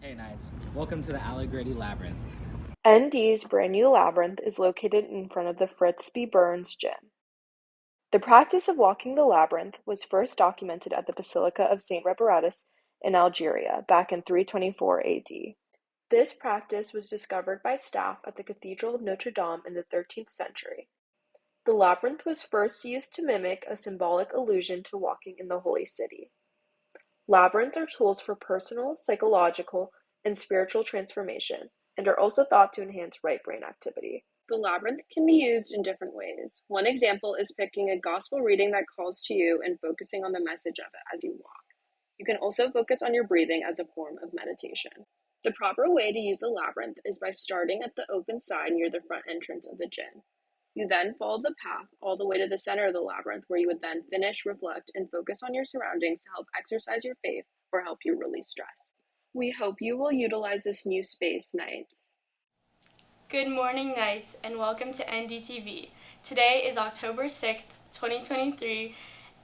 Hey Knights, welcome to the Allegretti Labyrinth. ND's brand new labyrinth is located in front of the Fritz B. Burns Gym. The practice of walking the labyrinth was first documented at the Basilica of St. Reparatus in Algeria back in 324 AD. This practice was discovered by staff at the Cathedral of Notre Dame in the 13th century. The labyrinth was first used to mimic a symbolic allusion to walking in the Holy City. Labyrinths are tools for personal, psychological, and spiritual transformation, and are also thought to enhance right brain activity. The labyrinth can be used in different ways. One example is picking a gospel reading that calls to you and focusing on the message of it as you walk. You can also focus on your breathing as a form of meditation. The proper way to use a labyrinth is by starting at the open side near the front entrance of the gym. You then follow the path all the way to the center of the labyrinth, where you would then finish, reflect, and focus on your surroundings to help exercise your faith or help you release stress. We hope you will utilize this new space, Knights. Good morning, Knights, and welcome to NDTV. Today is October 6th, 2023.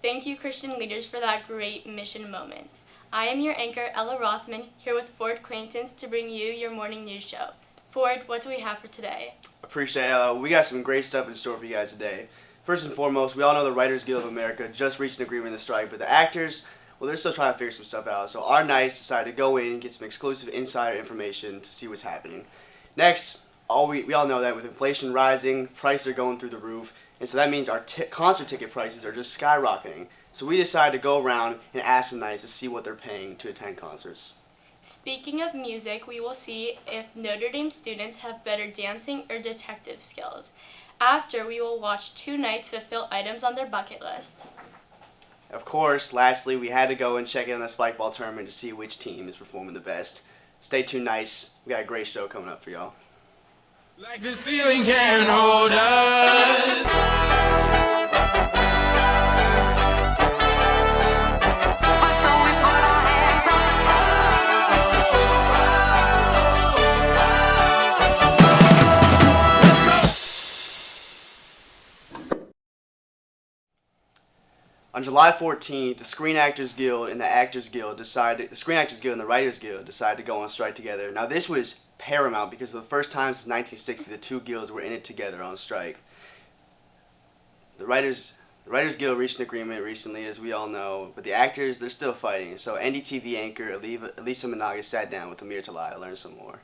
Thank you, Christian leaders, for that great mission moment. I am your anchor, Ella Rothman, here with Ford Quaintance to bring you your morning news show. Ford, what do we have for today? Appreciate it. We got some great stuff in store for you guys today. First and foremost, we all know the Writers Guild of America just reached an agreement in the strike, but the actors, well, they're still trying to figure some stuff out. So our Knights decided to go in and get some exclusive insider information to see what's happening. Next, we all know that with inflation rising, prices are going through the roof, and so that means our concert ticket prices are just skyrocketing. So we decided to go around and ask some Knights to see what they're paying to attend concerts. Speaking of music, we will see if Notre Dame students have better dancing or detective skills. After, we will watch two Knights fulfill items on their bucket list. Of course, lastly, we had to go and check in on the Spikeball tournament to see which team is performing the best. Stay tuned, Knights. We got a great show coming up for y'all. Like the ceiling can't hold us. On July 14th, the Screen Actors Guild and the Actors Guild the Screen Actors Guild and the Writers Guild decided to go on strike together. Now this was paramount because for the first time since 1960, the two guilds were in it together on strike. The Writers Guild reached an agreement recently, as we all know, but the actors, they're still fighting. So NDTV anchor Elisa Managa sat down with Amir Talai to learn some more.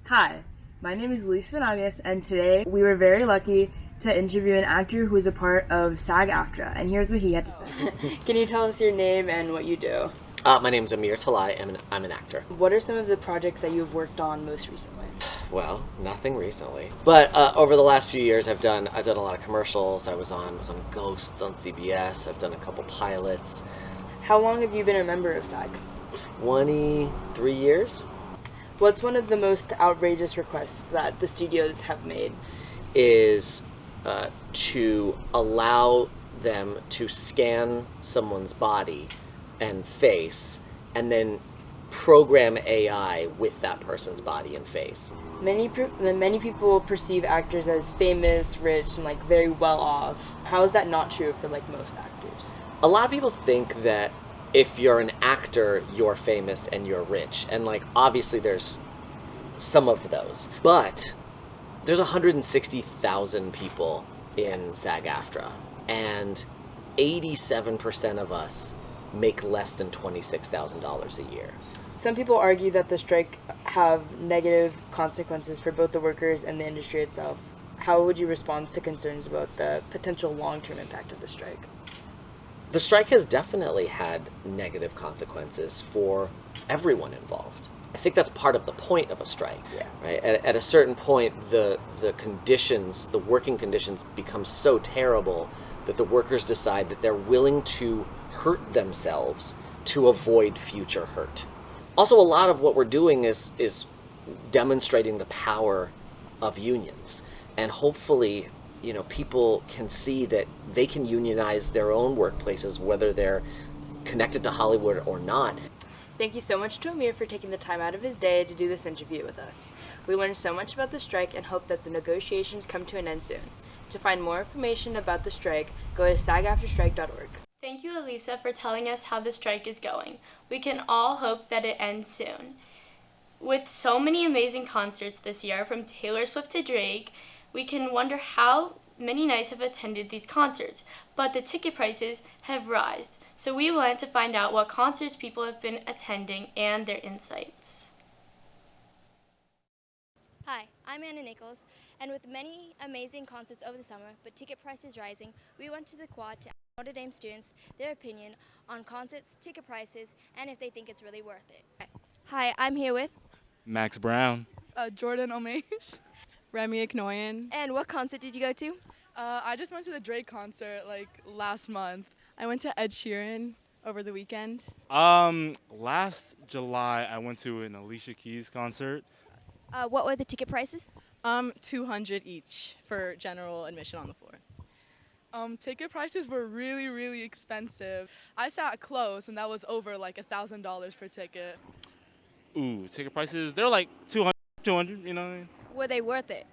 Hi, my name is Elise Venagas, and today we were very lucky to interview an actor who is a part of SAG-AFTRA, and here's what he had to say. Can you tell us your name and what you do? My name's Amir Talai, and I'm an actor. What are some of the projects that you've worked on most recently? Well, nothing recently. But over the last few years, I've done a lot of commercials. I was on Ghosts on CBS. I've done a couple pilots. How long have you been a member of SAG? 23 years. What's one of the most outrageous requests that the studios have made? Is to allow them to scan someone's body and face and then program AI with that person's body and face. Many people perceive actors as famous, rich, and very well off. How is that not true for most actors? A lot of people think that if you're an actor, you're famous and you're rich, and obviously there's some of those, but there's 160,000 people in SAG-AFTRA, and 87% of us make less than $26,000 a year. Some people argue that the strike have negative consequences for both the workers and the industry itself. How would you respond to concerns about the potential long-term impact of the strike? The strike has definitely had negative consequences for everyone involved. I think that's part of the point of a strike. Yeah. Right? At a certain point, the conditions, the working conditions, become so terrible that the workers decide that they're willing to hurt themselves to avoid future hurt. Also, a lot of what we're doing is demonstrating the power of unions, and hopefully, people can see that they can unionize their own workplaces, whether they're connected to Hollywood or not. Thank you so much to Amir for taking the time out of his day to do this interview with us. We learned so much about the strike and hope that the negotiations come to an end soon. To find more information about the strike, go to sagafterstrike.org. Thank you, Elisa, for telling us how the strike is going. We can all hope that it ends soon. With so many amazing concerts this year, from Taylor Swift to Drake, we can wonder how many nights have attended these concerts, but the ticket prices have risen. So we went to find out what concerts people have been attending and their insights. Hi, I'm Anna Nichols, and with many amazing concerts over the summer, but ticket prices rising, we went to the quad to ask Notre Dame students their opinion on concerts, ticket prices, and if they think it's really worth it. Hi, I'm here with Max Brown. Jordan Omeish. Remy Aknoyan. And what concert did you go to? I just went to the Drake concert last month. I went to Ed Sheeran over the weekend. Last July I went to an Alicia Keys concert. What were the ticket prices? $200 each for general admission on the floor. Ticket prices were really, really expensive. I sat close, and that was over $1,000 per ticket. Ooh, ticket prices, they're like 200, you know what I mean? Were they worth it?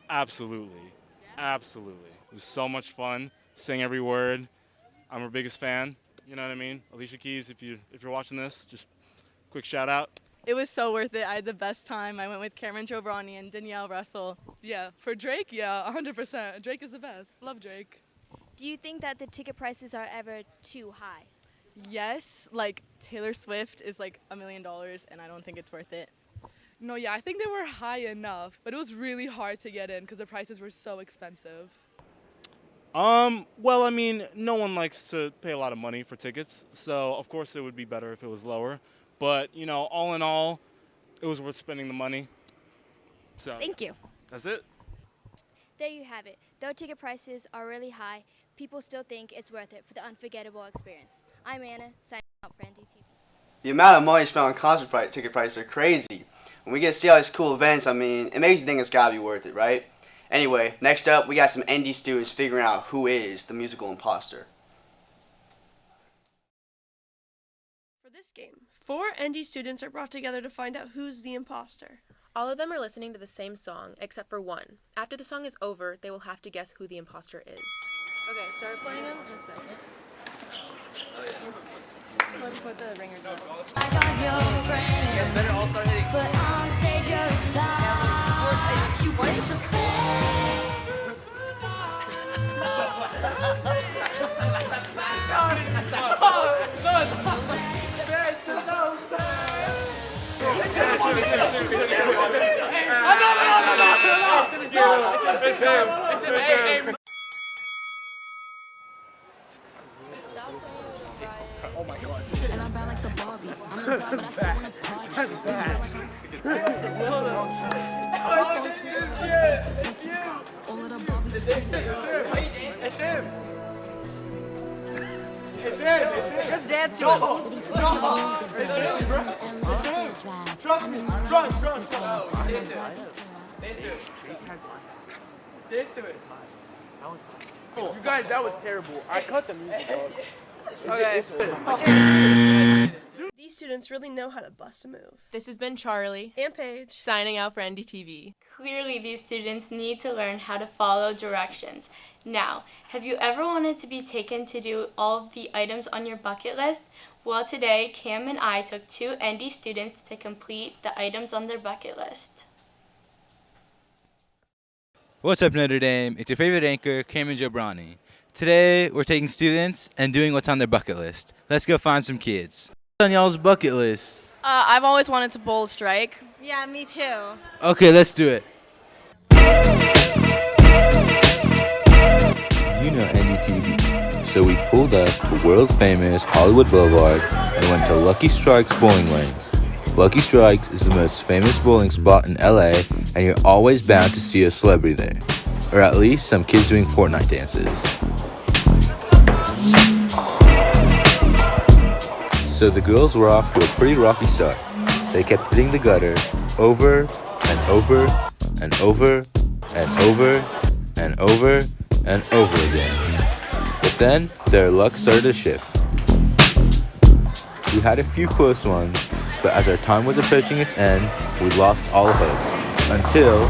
Absolutely. Absolutely. It was so much fun. Sang every word. I'm her biggest fan, you know what I mean? Alicia Keys, if you're watching this, just quick shout out. It was so worth it. I had the best time. I went with Cameron Giovanni and Danielle Russell. Yeah, for Drake, yeah, 100%. Drake is the best. Love Drake. Do you think that the ticket prices are ever too high? Yes, Taylor Swift is $1 million, and I don't think it's worth it. No, yeah, I think they were high enough, but it was really hard to get in because the prices were so expensive. Well, I mean, no one likes to pay a lot of money for tickets, so of course it would be better if it was lower. But, all in all, it was worth spending the money. So Thank you. That's it. There you have it. Though ticket prices are really high, people still think it's worth it for the unforgettable experience. I'm Anna, signing out for NDTV. The amount of money spent on concert ticket prices are crazy. When we get to see all these cool events, I mean, it makes you think it's gotta be worth it, right? Anyway, next up, we got some ND students figuring out who is the musical imposter. For this game, 4 ND students are brought together to find out who's the imposter. All of them are listening to the same song, except for one. After the song is over, they will have to guess who the imposter is. Okay, start playing them. Just a second. Oh, yeah. Let's put the ringer down. I got your brain. You guys better all start hitting. But on stage you're a star. You wanted the Oh my god. and I'm bad like the Barbie. I'm the top, but I still wanna party. That's bad. It's you. All of the Barbies. It's him. It's him. Just dance to No. it. No. It's him, bro. It's him. Trust me. Trust. Dance to it. Dance to it. Oh, you guys, that was terrible. I cut the music off. These students really know how to bust a move. This has been Charlie And Paige. signing out for NDTV. Clearly, these students need to learn how to follow directions. Now, have you ever wanted to be taken to do all of the items on your bucket list? Well, today, Cam and I took 2 ND students to complete the items on their bucket list. What's up, Notre Dame? It's your favorite anchor, Cameron Giovanni. Today, we're taking students and doing what's on their bucket list. Let's go find some kids. What's on y'all's bucket list? I've always wanted to bowl a strike. Yeah, me too. Okay, let's do it. You know NDTV, so we pulled up to world-famous Hollywood Boulevard and went to Lucky Strike's bowling lanes. Lucky Strike's is the most famous bowling spot in LA, and you're always bound to see a celebrity there. Or at least some kids doing Fortnite dances. So the girls were off to a pretty rocky start. They kept hitting the gutter over and over and over and over and over and over again. But then their luck started to shift. We had a few close ones, but as our time was approaching its end, we lost all hope. Until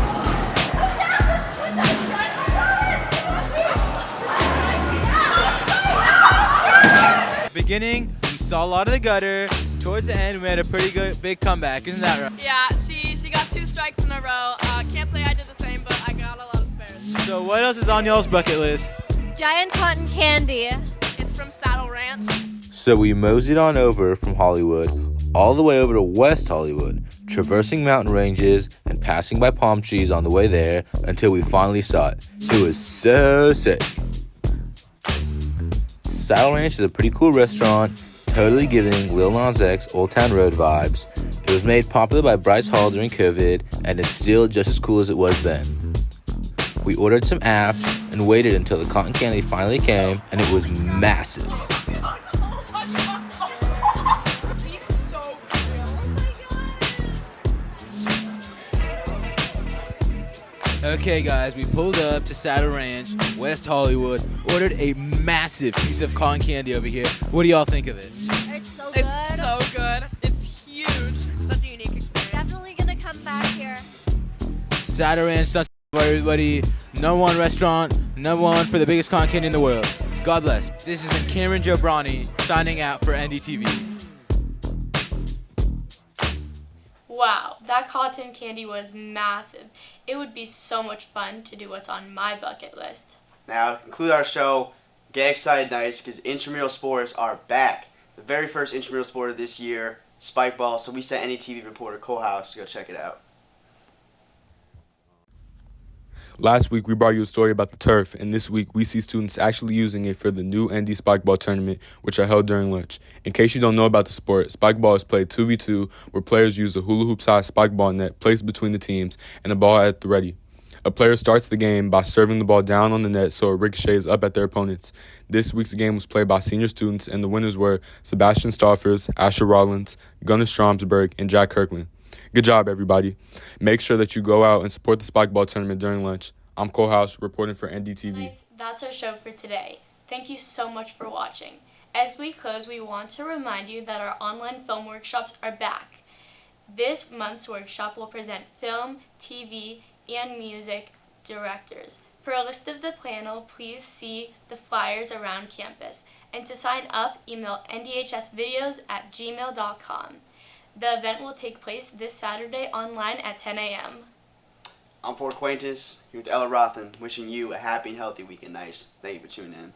beginning, we saw a lot of the gutter. Towards the end, we had a pretty good big comeback. Isn't that right? Yeah, she got 2 strikes in a row. Can't say I did the same, but I got a lot of spares. So what else is on y'all's bucket list? Giant cotton candy. It's from Saddle Ranch. So we moseyed on over from Hollywood all the way over to West Hollywood, traversing mountain ranges and passing by palm trees on the way there until we finally saw it. It was so sick. Saddle Ranch is a pretty cool restaurant, totally giving Lil Nas X Old Town Road vibes. It was made popular by Bryce Hall during COVID, and it's still just as cool as it was then. We ordered some apps and waited until the cotton candy finally came, and it was massive. Okay guys, we pulled up to Saddle Ranch, West Hollywood, ordered a massive piece of cotton candy over here. What do y'all think of it? It's so good. It's so good. It's huge. Such a unique experience. Definitely gonna come back here. Saddle Ranch, Sunset, everybody. #1 restaurant, #1 for the biggest cotton candy in the world. God bless. This has been Cameron Jobrani signing out for NDTV. Wow, that cotton candy was massive. It would be so much fun to do what's on my bucket list. Now, to conclude our show, get excited nice because intramural sports are back. The very first intramural sport of this year, Spikeball, so we sent NDTV reporter Cole House to go check it out. Last week, we brought you a story about the turf, and this week, we see students actually using it for the new ND Spikeball tournament, which are held during lunch. In case you don't know about the sport, Spikeball is played 2v2, where players use a hula hoop-sized spikeball net placed between the teams and a ball at the ready. A player starts the game by serving the ball down on the net so it ricochets up at their opponents. This week's game was played by senior students, and the winners were Sebastian Staffers, Asher Rollins, Gunnar Stromsberg, and Jack Kirkland. Good job, everybody. Make sure that you go out and support the Spikeball tournament during lunch. I'm Cole House, reporting for NDTV. That's our show for today. Thank you so much for watching. As we close, we want to remind you that our online film workshops are back. This month's workshop will present film, TV, and music directors. For a list of the panel, please see the flyers around campus. And to sign up, email ndhsvideos@gmail.com. The event will take place this Saturday online at 10 a.m. I'm Ford Acquaintance, here with Ella Rothan, wishing you a happy and healthy weekend. Nice. Thank you for tuning in.